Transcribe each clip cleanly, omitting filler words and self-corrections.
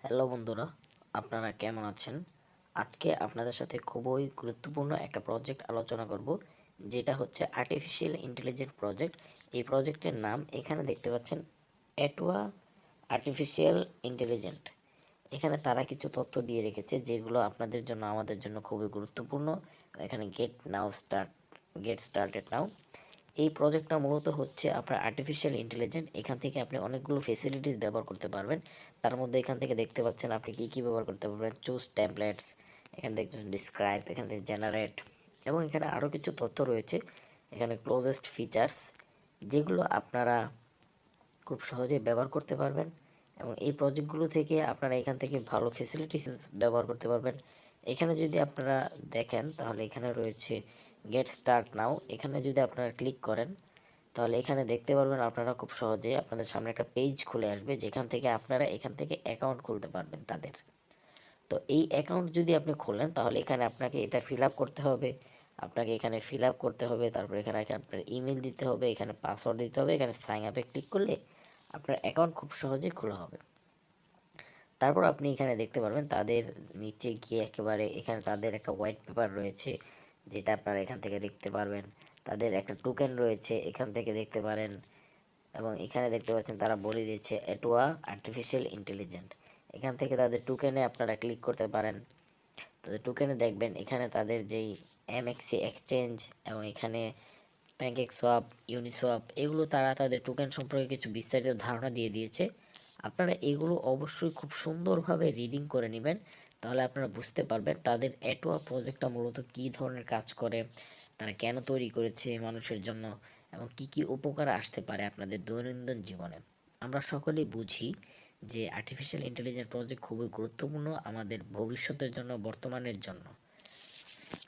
Hello বন্ধুরা, আপনারা কেমন আছেন? আজকে আপনাদের সাথে খুবই গুরুত্বপূর্ণ একটা প্রজেক্ট আলোচনা করব, যেটা হচ্ছে আর্টিফিশিয়াল ইন্টেলিজেন্স প্রজেক্ট। এই প্রজেক্টের নাম এখানে দেখতে পাচ্ছেন, এটোয়া আর্টিফিশিয়াল ইন্টেলিজেন্ট। এখানে তারা কিছু তথ্য দিয়ে রেখেছে যেগুলো আপনাদের জন্য আমাদের জন্য খুবই গুরুত্বপূর্ণ। এখানে গেট স্টার্টেড নাও। এই প্রজেক্টটা মূলত হচ্ছে আপনার আর্টিফিশিয়াল ইন্টেলিজেন্স। এখান থেকে আপনি অনেকগুলো ফেসিলিটিস ব্যবহার করতে পারবেন। তার মধ্যে এখান থেকে দেখতে পাচ্ছেন আপনি কী কী ব্যবহার করতে পারবেন। চুজ টেমপ্লেটস, এখানে দেখছেন ডিসক্রাইব, এখান থেকে জেনারেট, এবং এখানে আরও কিছু তথ্য রয়েছে। এখানে ক্লোজেস্ট ফিচার্স, যেগুলো আপনারা খুব সহজেই ব্যবহার করতে পারবেন। এবং এই প্রজেক্টগুলো থেকে আপনারা এখান থেকে ভালো ফেসিলিটিস ব্যবহার করতে পারবেন। এখানে যদি আপনারা দেখেন তাহলে এখানে রয়েছে গেট স্টার্ট নাও। এখানে যদি আপনারা ক্লিক করেন তাহলে এখানে দেখতে পারবেন আপনারা খুব সহজে আপনাদের সামনে একটা পেজ খুলে আসবে, যেখান থেকে আপনারা এখান থেকে অ্যাকাউন্ট খুলতে পারবেন তাদের। তো এই অ্যাকাউন্ট যদি আপনি খোলেন তাহলে এখানে আপনাকে এটা ফিল আপ করতে হবে। আপনাকে এখানে ফিল আপ করতে হবে, তারপর এখানে আপনার ইমেল দিতে হবে, এখানে পাসওয়ার্ড দিতে হবে। এখানে সাইন আপে ক্লিক করলে আপনার অ্যাকাউন্ট খুব সহজেই খোলা হবে। তারপর আপনি এখানে দেখতে পারবেন তাদের নিচে গিয়ে একেবারে এখানে তাদের একটা হোয়াইট পেপার রয়েছে, যেটা আপনারা এখান থেকে দেখতে পারবেন। তাদের একটা টোকেন রয়েছে, এখান থেকে দেখতে পারেন। এবং এখানে দেখতে পাচ্ছেন তারা বলে দিচ্ছে এটোয়া আর্টিফিশিয়াল ইন্টেলিজেন্ট। এখান থেকে তাদের টোকেনে আপনারা ক্লিক করতে পারেন। তাদের টোকেনে দেখবেন এখানে তাদের যেই এমএক্সি এক্সচেঞ্জ এবং এখানে প্যানকেক সোয়াপ, ইউনিসোয়াপ, এগুলো তারা তাদের টোকেন সম্পর্কে কিছু বিস্তারিত ধারণা দিয়ে দিয়েছে। আপনারা এগুলো অবশ্যই খুব সুন্দরভাবে রিডিং করে নেবেন, তাহলে আপনারা বুঝতে পারবেন তাদের এটোয়া প্রজেক্টটা মূলত কী ধরনের কাজ করে, তারা কেন তৈরি করেছে মানুষের জন্য, এবং কি কি উপকার আসতে পারে আপনাদের দৈনন্দিন জীবনে। আমরা সকলেই বুঝি যে আর্টিফিশিয়াল ইন্টেলিজেন্স প্রজেক্ট খুবই গুরুত্বপূর্ণ আমাদের ভবিষ্যতের জন্য, বর্তমানের জন্য।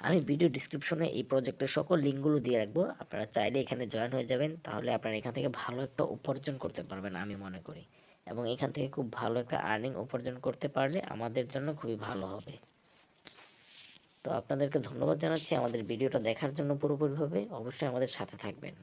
আমি ভিডিও ডিসক্রিপশনে এই প্রজেক্টের সকল লিঙ্কগুলো দিয়ে রাখবো, আপনারা চাইলে এখানে জয়েন হয়ে যাবেন। তাহলে আপনারা এখান থেকে ভালো একটা উপার্জন করতে পারবেন আমি মনে করি, এবং এখান থেকে খুব ভালো একটা আর্নিং উপার্জন করতে পারলে আমাদের জন্য খুবই ভালো হবে। তো আপনাদেরকে ধন্যবাদ জানাচ্ছি আমাদের ভিডিওটা দেখার জন্য পুরোপুরিভাবে। অবশ্যই আমাদের সাথে থাকবেন।